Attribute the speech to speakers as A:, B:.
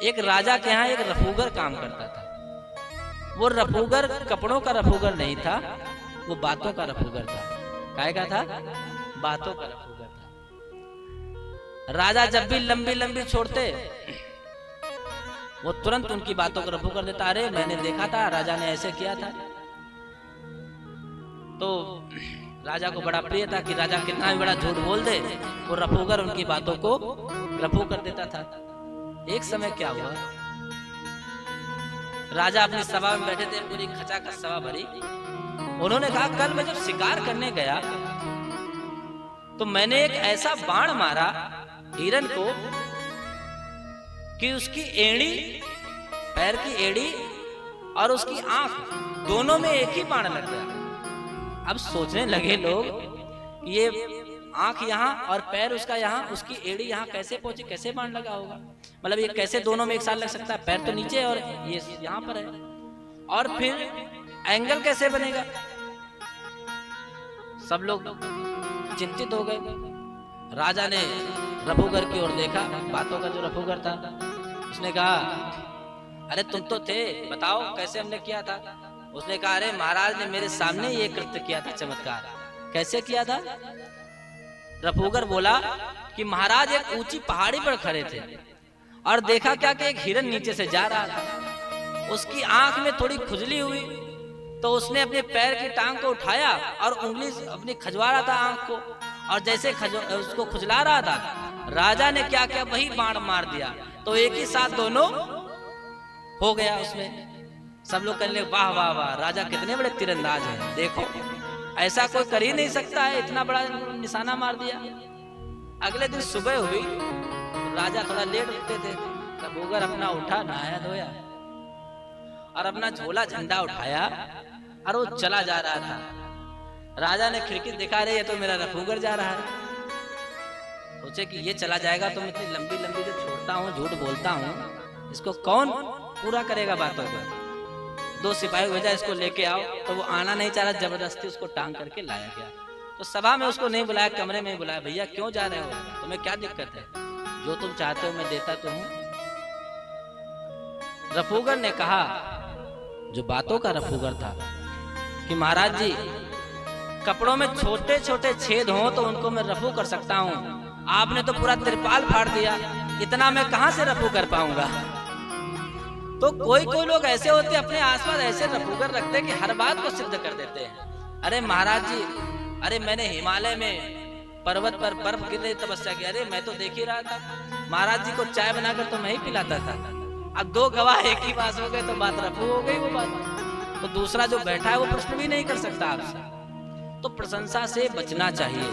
A: एक राजा के यहाँ एक रफूगर काम करता था। वो रफूगर कपड़ों का रफूगर नहीं था, वो बातों का रफूगर था। काय का था? बातों का रफूगर था। राजा जब भी लंबी लंबी छोड़ते, वो तुरंत उनकी बातों का रफूगर देता। अरे मैंने देखा था, राजा ने ऐसे किया था। तो राजा को बड़ा प्रिय था कि राजा कितना भी बड़ा झूठ बोल दे, वो रफूगर उनकी बातों को रफू कर देता था। एक समय क्या हुआ, राजा अपनी सभा में बैठे थे, पूरी खचाखच सभा भरी। उन्होंने कहा, कल मैं जब शिकार करने गया तो मैंने एक ऐसा बाण मारा हिरन को कि उसकी एड़ी, पैर की एड़ी और उसकी आंख दोनों में एक ही बाण लग गया। अब सोचने लगे लोग कि ये आंख यहाँ और पैर उसका यहाँ, उसकी एड़ी यहाँ कैसे पहुंची, कैसे बाण लगा होगा, मतलब ये कैसे दोनों में एक साथ लग सकता है, पैर तो नीचे और ये यहाँ पर है, और फिर एंगल कैसे बनेगा। सब लोग चिंतित हो गए। राजा ने रफूगर की ओर देखा, बातों का जो रफूगर था, उसने कहा, अरे तुम तो थे, बताओ कैसे हमने किया था। उसने कहा, अरे महाराज ने मेरे सामने ये कृत्य किया था, चमत्कार। कैसे किया था? रफूगर बोला कि महाराज एक ऊंची पहाड़ी पर खड़े थे और देखा क्या कि एक हिरन नीचे से जा रहा था। उसकी आंख में थोड़ी खुजली हुई तो उसने अपने पैर की टांग को उठाया और उंगली अपनी खजवा रहा था आंख को, और जैसे उसको खुजला रहा था, राजा ने क्या किया, वही बाण मार दिया। तो एक ही साथ दोनों हो गया उसमें। सब लोग कहने लगे, वाह वाह वाह, राजा कितने बड़े तीरंदाज हैं, देखो ऐसा कोई कर ही नहीं सकता है, इतना बड़ा निशाना मार दिया। अगले दिन सुबह हुई, राजा थोड़ा लेट उठते थे, रफूगर अपना उठा, नहाया धोया और अपना झोला झंडा उठाया और वो चला जा रहा था। राजा ने खिड़की दिखा रही है तो मेरा रफूगर जा रहा है। सोचे कि ये चला जाएगा तो मैं इतनी लंबी लंबी जो छोड़ता हूँ, झूठ बोलता हूँ, इसको कौन पूरा करेगा बातों को। 2 सिपाही भेजा, इसको लेके आओ। तो वो आना नहीं चाह रहा, जबरदस्ती उसको टांग करके लाया गया। तो सभा में उसको नहीं बुलाया, कमरे में बुलाया, भैया क्यों जा रहे हो, तुम्हें क्या दिक्कत है, जो तुम चाहते हो मैं देता तो हूं। रफूगर ने कहा, जो बातों का रफूगर था, कि महाराज जी कपड़ों में छोटे छोटे छेद हो तो उनको मैं रफू कर सकता हूँ, आपने तो पूरा तिरपाल फाड़ दिया, इतना मैं कहां से रफू कर पाऊंगा। तो कोई कोई लोग ऐसे होते हैं, अपने आसपास ऐसे रफूगर रखते हैं कि हर बात को सिद्ध कर देते हैं। अरे महाराज जी, अरे मैंने हिमालय में पर्वत पर बर्फ गिरने की तपस्या की, अरे मैं तो देख ही रहा था, महाराज जी को चाय बनाकर तो मैं ही पिलाता था। अब 2 गवाह एक ही पास हो गए तो बात रफू हो गई वो बात। तो दूसरा जो बैठा है वो प्रश्न भी नहीं कर सकता आपसे। तो प्रशंसा से बचना चाहिए।